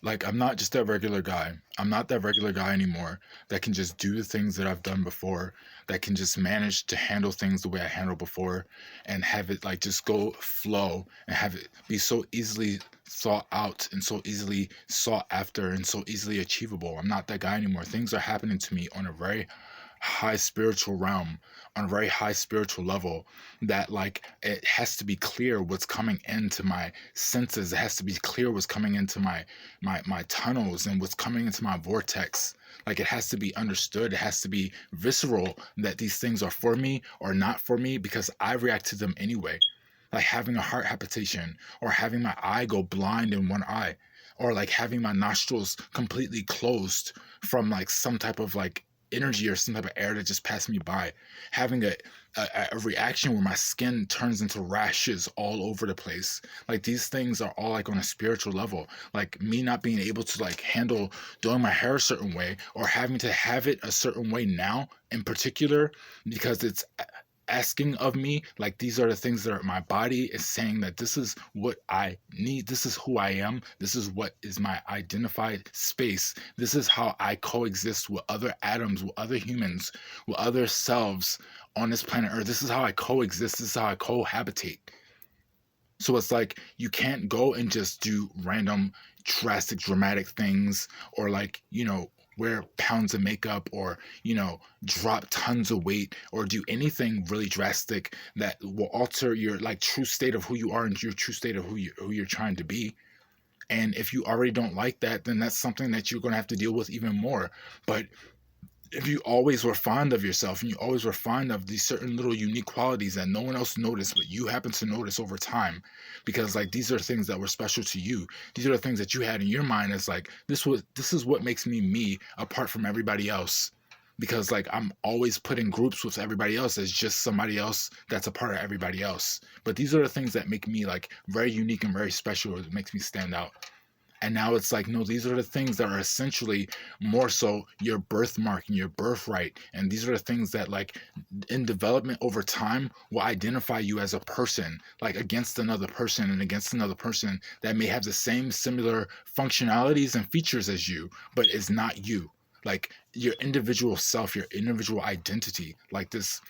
Like, I'm not just that regular guy. I'm not that regular guy anymore that can just do the things that I've done before, that can just manage to handle things the way I handled before and have it like just go flow and have it be so easily thought out and so easily sought after and so easily achievable. I'm not that guy anymore. Things are happening to me on a very high spiritual realm, on a very high spiritual level, that like it has to be clear what's coming into my senses. It has to be clear what's coming into my tunnels and what's coming into my vortex. Like it has to be understood. It has to be visceral that these things are for me or not for me, because I react to them anyway. Like having a heart palpitation, or having my eye go blind in one eye, or like having my nostrils completely closed from like some type of like energy or some type of air that just passed me by, having a reaction where my skin turns into rashes all over the place. Like these things are all like on a spiritual level. Like me not being able to like handle doing my hair a certain way, or having to have it a certain way now in particular, because it's asking of me. Like these are the things that are, my body is saying that this is what I need, this is who I am, this is what is my identified space, this is how I coexist with other atoms, with other humans, with other selves on this planet Earth. This is how I coexist, this is how I cohabitate. So it's like you can't go and just do random drastic dramatic things, or like, wear pounds of makeup, or, drop tons of weight, or do anything really drastic that will alter your like true state of who you are and your true state of who you're trying to be. And if you already don't like that, then that's something that you're going to have to deal with even more. But if you always were fond of yourself, and you always were fond of these certain little unique qualities that no one else noticed but you happen to notice over time, because like these are things that were special to you, these are the things that you had in your mind as like, this is what makes me me apart from everybody else, because like I'm always put in groups with everybody else as just somebody else that's a part of everybody else. But these are the things that make me like very unique and very special. It makes me stand out. And now it's like, no, these are the things that are essentially more so your birthmark and your birthright. And these are the things that, like, in development over time, will identify you as a person, like against another person and against another person that may have the same similar functionalities and features as you, but is not you. Like your individual self, your individual identity, like this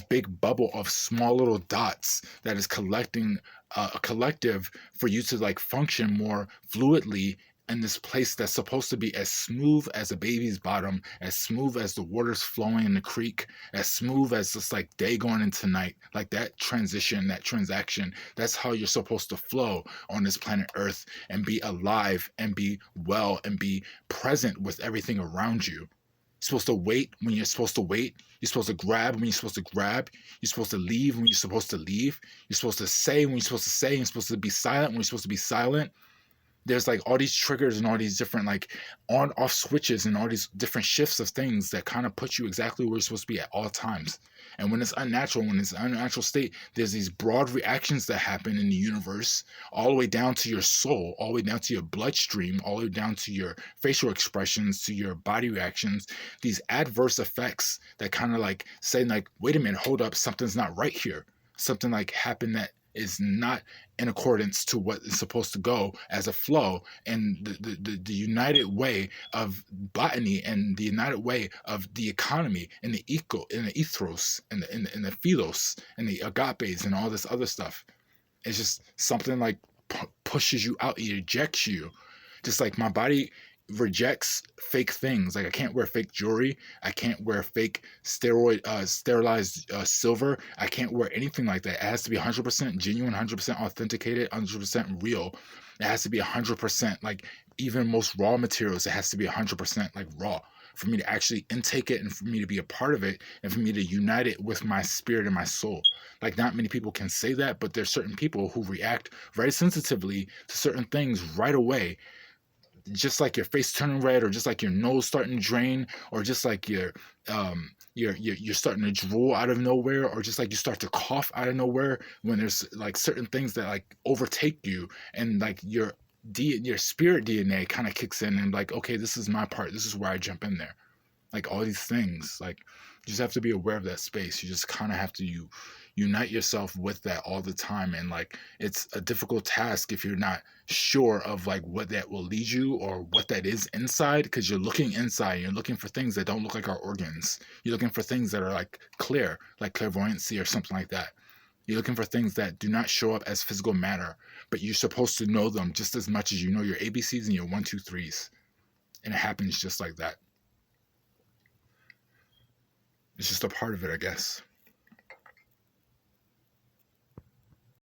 big bubble of small little dots that is collecting a collective for you to like function more fluidly in this place that's supposed to be as smooth as a baby's bottom, as smooth as the waters flowing in the creek, as smooth as this like day going into night. Like that transition, that transaction, that's how you're supposed to flow on this planet Earth and be alive and be well and be present with everything around you. You're supposed to wait when you're supposed to wait. You're supposed to grab when you're supposed to grab. You're supposed to leave when you're supposed to leave. You're supposed to say when you're supposed to say. You're supposed to be silent when you're supposed to be silent. There's like all these triggers and all these different like on off switches and all these different shifts of things that kind of put you exactly where you're supposed to be at all times. And when it's unnatural, when it's an unnatural state, there's these broad reactions that happen in the universe, all the way down to your soul, all the way down to your bloodstream, all the way down to your facial expressions, to your body reactions, these adverse effects that kind of like say like, wait a minute, hold up, something's not right here. Something like happened that is not in accordance to what is supposed to go as a flow, and the united way of botany, and the united way of the economy, and the eco, and the ethos, and the philos, and the agapes, and all this other stuff. It's just something like pushes you out, it ejects you. Just like my body rejects fake things. Like I can't wear fake jewelry. I can't wear fake sterilized silver. I can't wear anything like that. It has to be 100% genuine, 100% authenticated, 100% real. It has to be 100% like even most raw materials. It has to be 100% like raw for me to actually intake it and for me to be a part of it and for me to unite it with my spirit and my soul. Like not many people can say that, but there's certain people who react very sensitively to certain things right away, just like your face turning red, or just like your nose starting to drain, or just like you're starting to drool out of nowhere, or just like you start to cough out of nowhere, when there's like certain things that like overtake you, and like your spirit DNA kind of kicks in and like, okay, this is my part, this is where I jump in there. Like all these things, like you just have to be aware of that space. You just kind of have to unite yourself with that all the time. And like, it's a difficult task if you're not sure of like what that will lead you or what that is inside, because you're looking inside, you're looking for things that don't look like our organs. You're looking for things that are like clear, like clairvoyancy or something like that. You're looking for things that do not show up as physical matter, but you're supposed to know them just as much as you know your ABCs and your 1, 2, 3s. And it happens just like that. It's just a part of it, I guess.